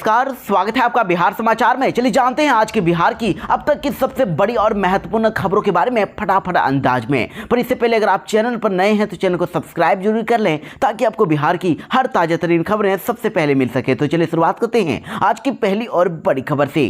नमस्कार, स्वागत है आपका बिहार समाचार में। चलिए जानते हैं आज के बिहार की अब तक की सबसे बड़ी और महत्वपूर्ण खबरों के बारे में फटाफट अंदाज में। पर इससे पहले अगर आप चैनल पर नए हैं तो चैनल को सब्सक्राइब जरूर कर लें ताकि आपको बिहार की हर ताजा तरीन खबरें सबसे पहले मिल सके। तो चलिए शुरुआत करते हैं आज की पहली और बड़ी खबर से।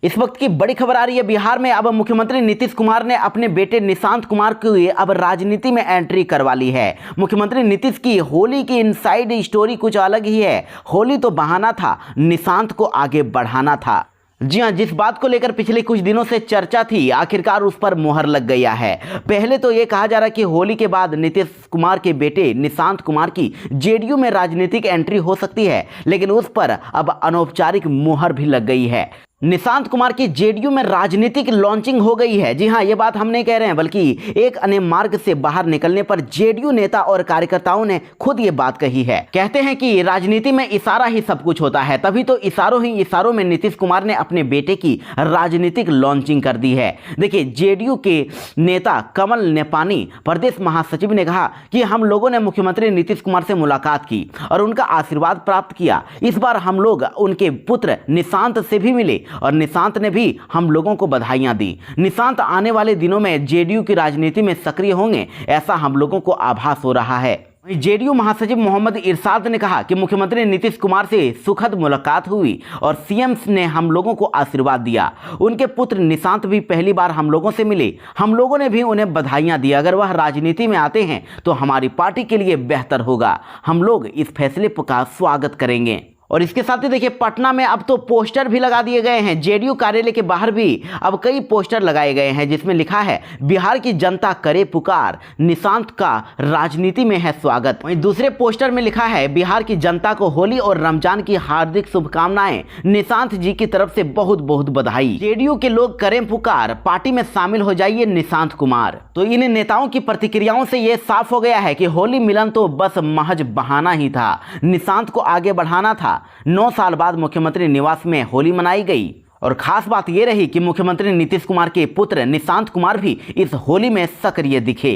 इस वक्त की बड़ी खबर आ रही है बिहार में। अब मुख्यमंत्री नीतीश कुमार ने अपने बेटे निशांत कुमार की अब राजनीति में एंट्री करवा ली है। मुख्यमंत्री नीतीश की होली की इनसाइड स्टोरी कुछ अलग ही है। होली तो बहाना था, निशांत को आगे बढ़ाना था। जी हां, जिस बात को लेकर पिछले कुछ दिनों से चर्चा थी आखिरकार उस पर मुहर लग गया है। पहले तो ये कहा जा रहा है कि होली के बाद नीतीश कुमार के बेटे निशांत कुमार की जेडीयू में राजनीतिक एंट्री हो सकती है, लेकिन उस पर अब अनौपचारिक मुहर भी लग गई है। निशांत कुमार की जेडीयू में राजनीतिक लॉन्चिंग हो गई है। जी हां, ये बात हम नहीं कह रहे हैं, बल्कि एक अन्य मार्ग से बाहर निकलने पर जेडीयू नेता और कार्यकर्ताओं ने खुद ये बात कही है। कहते हैं कि राजनीति में इशारा ही सब कुछ होता है, तभी तो इशारों ही इशारों में नीतीश कुमार ने अपने बेटे की राजनीतिक लॉन्चिंग कर दी है। देखिए, जेडीयू के नेता कमल नेपानी प्रदेश महासचिव ने कहा कि हम लोगों ने मुख्यमंत्री नीतीश कुमार से मुलाकात की और उनका आशीर्वाद प्राप्त किया। इस बार हम लोग उनके पुत्र निशांत से भी मिले और निशांत ने भी हम लोगों को बधाइयां दी। निशांत आने वाले दिनों में जेडीयू की राजनीति में सक्रिय होंगे, ऐसा हम लोगों को आभास हो रहा है। जेडीयू महासचिव मोहम्मद इरशाद ने कहा कि मुख्यमंत्री नीतीश कुमार से सुखद मुलाकात हुई और सीएम ने हम लोगों को आशीर्वाद दिया। उनके पुत्र निशांत भी पहली बार हम लोगों से मिले, हम लोगों ने भी उन्हें बधाइयां दी। अगर वह राजनीति में आते हैं तो हमारी पार्टी के लिए बेहतर होगा। हम लोग इस फैसले का स्वागत करेंगे। और इसके साथ ही देखिए, पटना में अब तो पोस्टर भी लगा दिए गए हैं। जेडीयू कार्यालय के बाहर भी अब कई पोस्टर लगाए गए हैं जिसमें लिखा है बिहार की जनता करे पुकार, निशांत का राजनीति में है स्वागत। वहीं दूसरे पोस्टर में लिखा है बिहार की जनता को होली और रमजान की हार्दिक शुभकामनाएं, निशांत जी की तरफ से बहुत बहुत बधाई। जेडीयू के लोग करें पुकार, पार्टी में शामिल हो जाइए निशांत कुमार। तो इन नेताओं की प्रतिक्रियाओं से यह साफ हो गया है कि होली मिलन तो बस महज बहाना ही था, निशांत को आगे बढ़ाना था। 9 साल बाद मुख्यमंत्री निवास में होली मनाई गई और खास बात यह रही कि मुख्यमंत्री नीतीश कुमार के पुत्र निशांत कुमार भी इस होली में सक्रिय दिखे।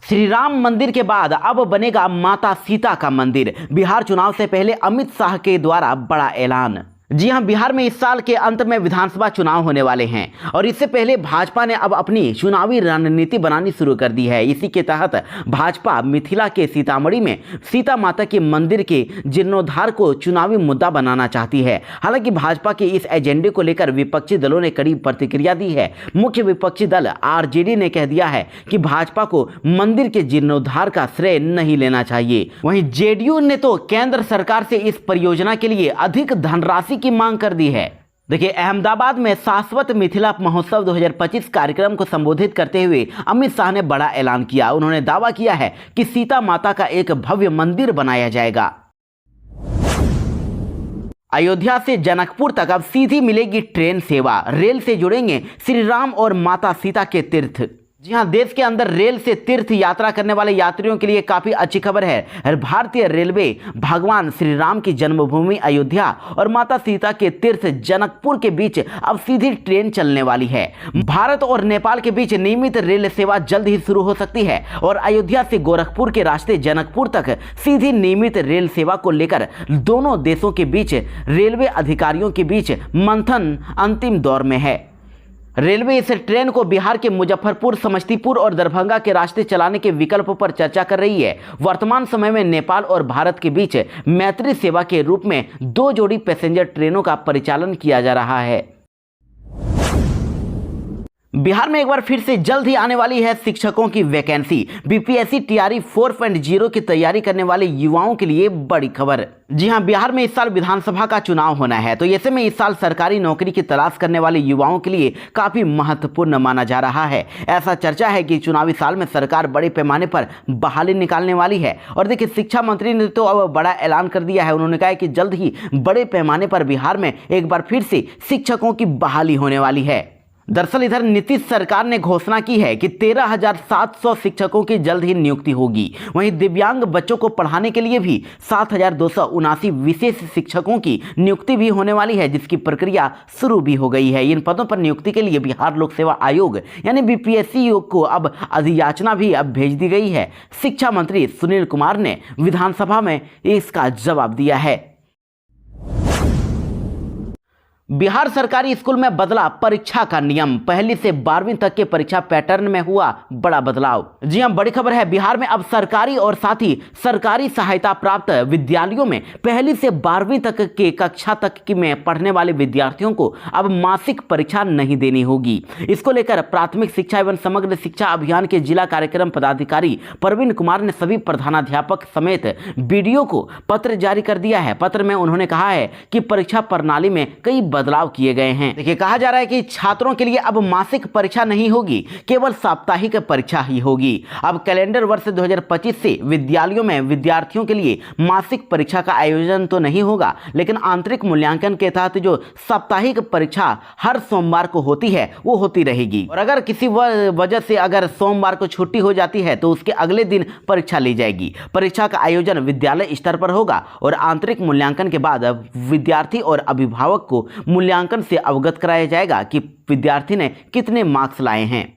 श्री राम मंदिर के बाद अब बनेगा माता सीता का मंदिर। बिहार चुनाव से पहले अमित शाह के द्वारा बड़ा ऐलान। जी हां, बिहार में इस साल के अंत में विधानसभा चुनाव होने वाले हैं और इससे पहले भाजपा ने अब अपनी चुनावी रणनीति बनानी शुरू कर दी है। इसी के तहत भाजपा मिथिला के सीतामढ़ी में सीता माता के मंदिर के जीर्णोद्धार को चुनावी मुद्दा बनाना चाहती है। हालांकि भाजपा के इस एजेंडे को लेकर विपक्षी दलों ने कड़ी प्रतिक्रिया दी है। मुख्य विपक्षी दल आरजेडी ने कह दिया है कि भाजपा को मंदिर के जीर्णोद्धार का श्रेय नहीं लेना चाहिए। वहीं जेडीयू ने तो केंद्र सरकार से इस परियोजना के लिए अधिक धनराशि की मांग कर दी है। देखिए, अहमदाबाद में शाश्वत मिथिला महोत्सव 2025 कार्यक्रम को संबोधित करते हुए अमित शाह ने बड़ा ऐलान किया। उन्होंने दावा किया है कि सीता माता का एक भव्य मंदिर बनाया जाएगा। अयोध्या से जनकपुर तक अब सीधी मिलेगी ट्रेन सेवा, रेल से जुड़ेंगे श्री राम और माता सीता के तीर्थ। जी हां, देश के अंदर रेल से तीर्थ यात्रा करने वाले यात्रियों के लिए काफी अच्छी खबर है। भारतीय रेलवे भगवान श्री राम की जन्मभूमि अयोध्या और माता सीता के तीर्थ जनकपुर के बीच अब सीधी ट्रेन चलने वाली है। भारत और नेपाल के बीच नियमित रेल सेवा जल्द ही शुरू हो सकती है और अयोध्या से गोरखपुर के रास्ते जनकपुर तक सीधी नियमित रेल सेवा को लेकर दोनों देशों के बीच रेलवे अधिकारियों के बीच मंथन अंतिम दौर में है। रेलवे इस ट्रेन को बिहार के मुजफ्फरपुर, समस्तीपुर और दरभंगा के रास्ते चलाने के विकल्प पर चर्चा कर रही है। वर्तमान समय में नेपाल और भारत के बीच मैत्री सेवा के रूप में 2 जोड़ी पैसेंजर ट्रेनों का परिचालन किया जा रहा है। बिहार में एक बार फिर से जल्द ही आने वाली है शिक्षकों की वैकेंसी। बीपीएससी टीआरई 4.0 की तैयारी करने वाले युवाओं के लिए बड़ी खबर। जी हां, बिहार में इस साल विधानसभा का चुनाव होना है, तो ऐसे में इस साल सरकारी नौकरी की तलाश करने वाले युवाओं के लिए काफी महत्वपूर्ण माना जा रहा है। ऐसा चर्चा है कि चुनावी साल में सरकार बड़े पैमाने पर बहाली निकालने वाली है। और देखिए, शिक्षा मंत्री ने तो अब बड़ा ऐलान कर दिया है। उन्होंने कहा है कि जल्द ही बड़े पैमाने पर बिहार में एक बार फिर से शिक्षकों की बहाली होने वाली है। दरअसल इधर नीतीश सरकार ने घोषणा की है कि 13,700 शिक्षकों की जल्द ही नियुक्ति होगी। वहीं दिव्यांग बच्चों को पढ़ाने के लिए भी 7,279 विशेष शिक्षकों की नियुक्ति भी होने वाली है, जिसकी प्रक्रिया शुरू भी हो गई है। इन पदों पर नियुक्ति के लिए बिहार लोक सेवा आयोग यानी बीपीएससी को अब अधियाचना भी अब भेज दी गई है। शिक्षा मंत्री सुनील कुमार ने विधानसभा में इसका जवाब दिया है। बिहार सरकारी स्कूल में बदला परीक्षा का नियम। पहली से 12वीं तक के परीक्षा पैटर्न में हुआ बड़ा बदलाव। जी हां, बड़ी खबर है। बिहार में अब सरकारी और साथ ही सरकारी सहायता प्राप्त विद्यालयों में पहली से 12वीं तक के कक्षा तक की में पढ़ने वाले विद्यार्थियों को अब मासिक परीक्षा नहीं देनी होगी। इसको लेकर प्राथमिक शिक्षा एवं समग्र शिक्षा अभियान के जिला कार्यक्रम पदाधिकारी प्रवीण कुमार ने सभी प्रधानाध्यापक समेत बीडीओ को पत्र जारी कर दिया है। पत्र में उन्होंने कहा है कि परीक्षा प्रणाली में कई बदलाव किए गए हैं। देखिए, कहा जा रहा है कि छात्रों के लिए अब मासिक परीक्षा नहीं होगी, केवल साप्ताहिक परीक्षा ही होगी। अब कैलेंडर वर्ष 2025 से विद्यालयों में विद्यार्थियों के लिए मासिक परीक्षा का आयोजन तो नहीं होगा, लेकिन आंतरिक मूल्यांकन के तहत जो साप्ताहिक परीक्षा हर सोमवार को होती है वो होती रहेगी। और अगर किसी वजह से अगर सोमवार को छुट्टी हो जाती है तो उसके अगले दिन परीक्षा ली जाएगी। परीक्षा का आयोजन विद्यालय स्तर पर होगा और आंतरिक मूल्यांकन के बाद विद्यार्थी और अभिभावक को मूल्यांकन से अवगत कराया जाएगा कि विद्यार्थी ने कितने मार्क्स लाए हैं।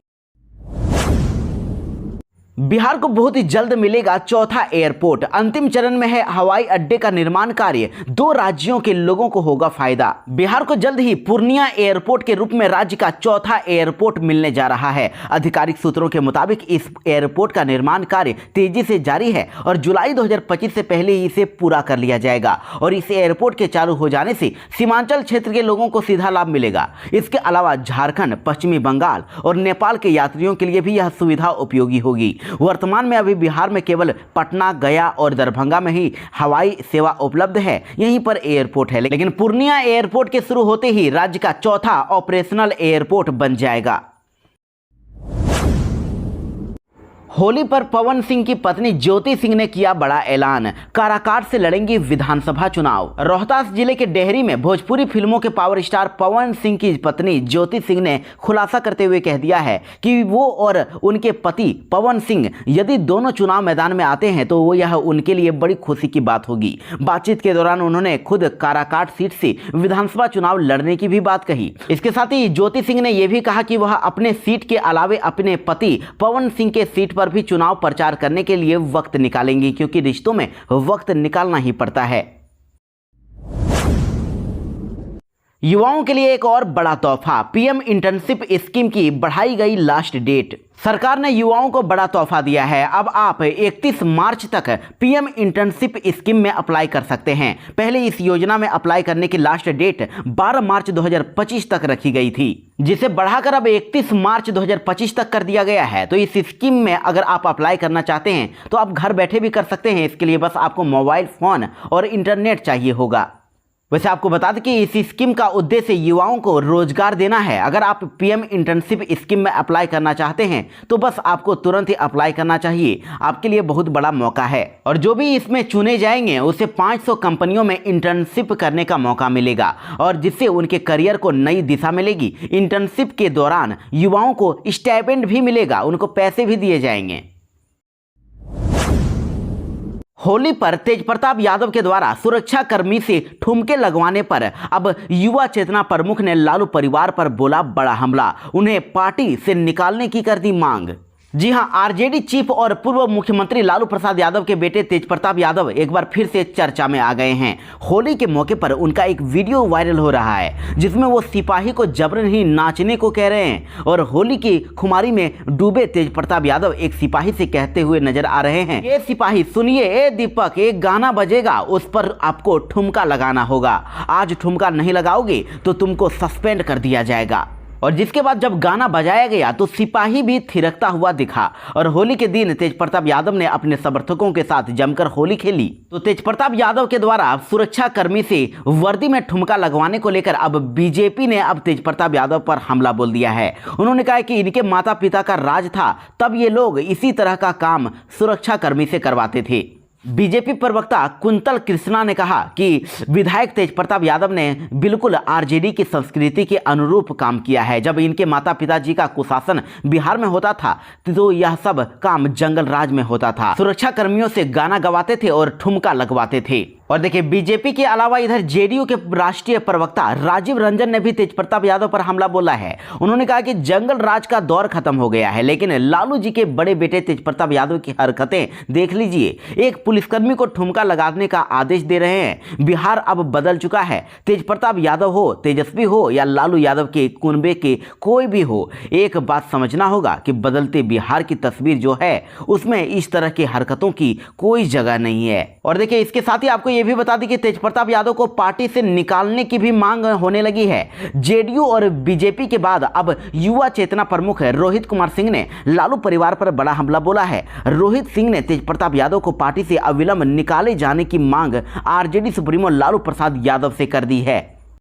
बिहार को बहुत ही जल्द मिलेगा चौथा एयरपोर्ट। अंतिम चरण में है हवाई अड्डे का निर्माण कार्य। 2 राज्यों के लोगों को होगा फायदा। बिहार को जल्द ही पूर्णिया एयरपोर्ट के रूप में राज्य का चौथा एयरपोर्ट मिलने जा रहा है। आधिकारिक सूत्रों के मुताबिक इस एयरपोर्ट का निर्माण कार्य तेजी से जारी है और जुलाई 2025 से पहले ही इसे पूरा कर लिया जाएगा। और इस एयरपोर्ट के चालू हो जाने से सीमांचल क्षेत्र के लोगों को सीधा लाभ मिलेगा। इसके अलावा झारखंड, पश्चिमी बंगाल और नेपाल के यात्रियों के लिए भी यह सुविधा उपयोगी होगी। वर्तमान में अभी बिहार में केवल पटना, गया और दरभंगा में ही हवाई सेवा उपलब्ध है, यहीं पर एयरपोर्ट है। लेकिन पूर्णिया एयरपोर्ट के शुरू होते ही राज्य का चौथा ऑपरेशनल एयरपोर्ट बन जाएगा। होली पर पवन सिंह की पत्नी ज्योति सिंह ने किया बड़ा ऐलान। काराकाट से लड़ेंगी विधानसभा चुनाव। रोहतास जिले के डेहरी में भोजपुरी फिल्मों के पावर स्टार पवन सिंह की पत्नी ज्योति सिंह ने खुलासा करते हुए कह दिया है कि वो और उनके पति पवन सिंह यदि दोनों चुनाव मैदान में आते हैं तो वो यह उनके लिए बड़ी खुशी की बात होगी। बातचीत के दौरान उन्होंने खुद काराकाट सीट से विधानसभा चुनाव लड़ने की भी बात कही। इसके साथ ही ज्योति सिंह ने यह भी कहा कि वह अपने सीट के अलावे अपने पति पवन सिंह के सीट पर भी चुनाव प्रचार करने के लिए वक्त निकालेंगी, क्योंकि रिश्तों में वक्त निकालना ही पड़ता है। युवाओं के लिए एक और बड़ा तोहफा। पीएम इंटर्नशिप स्कीम की बढ़ाई गई लास्ट डेट। सरकार ने युवाओं को बड़ा तोहफा दिया है। अब आप 31 मार्च तक पीएम इंटर्नशिप स्कीम में अप्लाई कर सकते हैं। पहले इस योजना में अप्लाई करने की लास्ट डेट 12 मार्च 2025 तक रखी गई थी, जिसे बढ़ाकर अब 31 मार्च 2025 तक कर दिया गया है। तो इस स्कीम में अगर आप अप्लाई करना चाहते हैं तो आप घर बैठे भी कर सकते हैं। इसके लिए बस आपको मोबाइल फोन और इंटरनेट चाहिए होगा। वैसे आपको बता दें कि इस स्कीम का उद्देश्य युवाओं को रोजगार देना है। अगर आप पीएम इंटर्नशिप स्कीम में अप्लाई करना चाहते हैं तो बस आपको तुरंत ही अप्लाई करना चाहिए। आपके लिए बहुत बड़ा मौका है। और जो भी इसमें चुने जाएंगे उसे 500 कंपनियों में इंटर्नशिप करने का मौका मिलेगा और जिससे उनके करियर को नई दिशा मिलेगी। इंटर्नशिप के दौरान युवाओं को स्टाइपेंड भी मिलेगा, उनको पैसे भी दिए जाएंगे। होली पर तेजप्रताप यादव के द्वारा सुरक्षाकर्मी से ठुमके लगवाने पर अब युवा चेतना प्रमुख ने लालू परिवार पर बोला बड़ा हमला। उन्हें पार्टी से निकालने की कर दी मांग। जी हां, आरजेडी चीफ और पूर्व मुख्यमंत्री लालू प्रसाद यादव के बेटे तेजप्रताप यादव एक बार फिर से चर्चा में आ गए हैं। होली के मौके पर उनका एक वीडियो वायरल हो रहा है जिसमें वो सिपाही को जबरन ही नाचने को कह रहे हैं और होली की खुमारी में डूबे तेजप्रताप यादव एक सिपाही से कहते हुए नजर आ रहे हैं, ये सिपाही सुनिए, ए दीपक, एक गाना बजेगा, उस पर आपको ठुमका लगाना होगा। आज ठुमका नहीं लगाओगे तो तुमको सस्पेंड कर दिया जाएगा। और जिसके बाद जब गाना बजाया गया तो सिपाही भी थिरकता हुआ दिखा। और होली के दिन तेजप्रताप यादव ने अपने समर्थकों के साथ जमकर होली खेली। तो तेजप्रताप यादव के द्वारा सुरक्षाकर्मी से वर्दी में ठुमका लगवाने को लेकर अब बीजेपी ने अब तेजप्रताप यादव पर हमला बोल दिया है। उन्होंने कहा कि इनके माता पिता का राज था, तब ये लोग इसी तरह का काम सुरक्षाकर्मी से करवाते थे। बीजेपी प्रवक्ता कुंतल कृष्णा ने कहा कि विधायक तेजप्रताप यादव ने बिल्कुल आरजेडी की संस्कृति के अनुरूप काम किया है। जब इनके माता पिताजी का कुशासन बिहार में होता था तो यह सब काम जंगल राज में होता था। सुरक्षा कर्मियों से गाना गवाते थे और ठुमका लगवाते थे। और देखिए, बीजेपी के अलावा इधर जेडीयू के राष्ट्रीय प्रवक्ता राजीव रंजन ने भी तेजप्रताप यादव पर हमला बोला है। उन्होंने कहा कि जंगल राज का दौर खत्म हो गया है, लेकिन लालू जी के बड़े बेटे तेजप्रताप यादव की हरकतें देख लीजिए। एक पुलिसकर्मी को ठुमका लगाने का आदेश दे रहे हैं। बिहार अब बदल चुका है। तेजप्रताप यादव हो, तेजस्वी हो या लालू यादव के कुनबे के कोई भी हो, एक बात समझना होगा कि बदलते बिहार की तस्वीर जो है उसमें इस तरह की हरकतों की कोई जगह नहीं है। और देखिए, इसके साथ ही आपको ये भी बता दी कि तेजप्रताप यादव को पार्टी से निकालने की भी मांग होने लगी है। जेडीयू और बीजेपी के बाद अब युवा चेतना प्रमुख रोहित कुमार सिंह ने लालू परिवार पर बड़ा हमला बोला है। रोहित सिंह ने तेजप्रताप यादव को पार्टी से अविलंब निकाले जाने की मांग आरजेडी सुप्रीमो लालू प्रसाद यादव से कर दी है।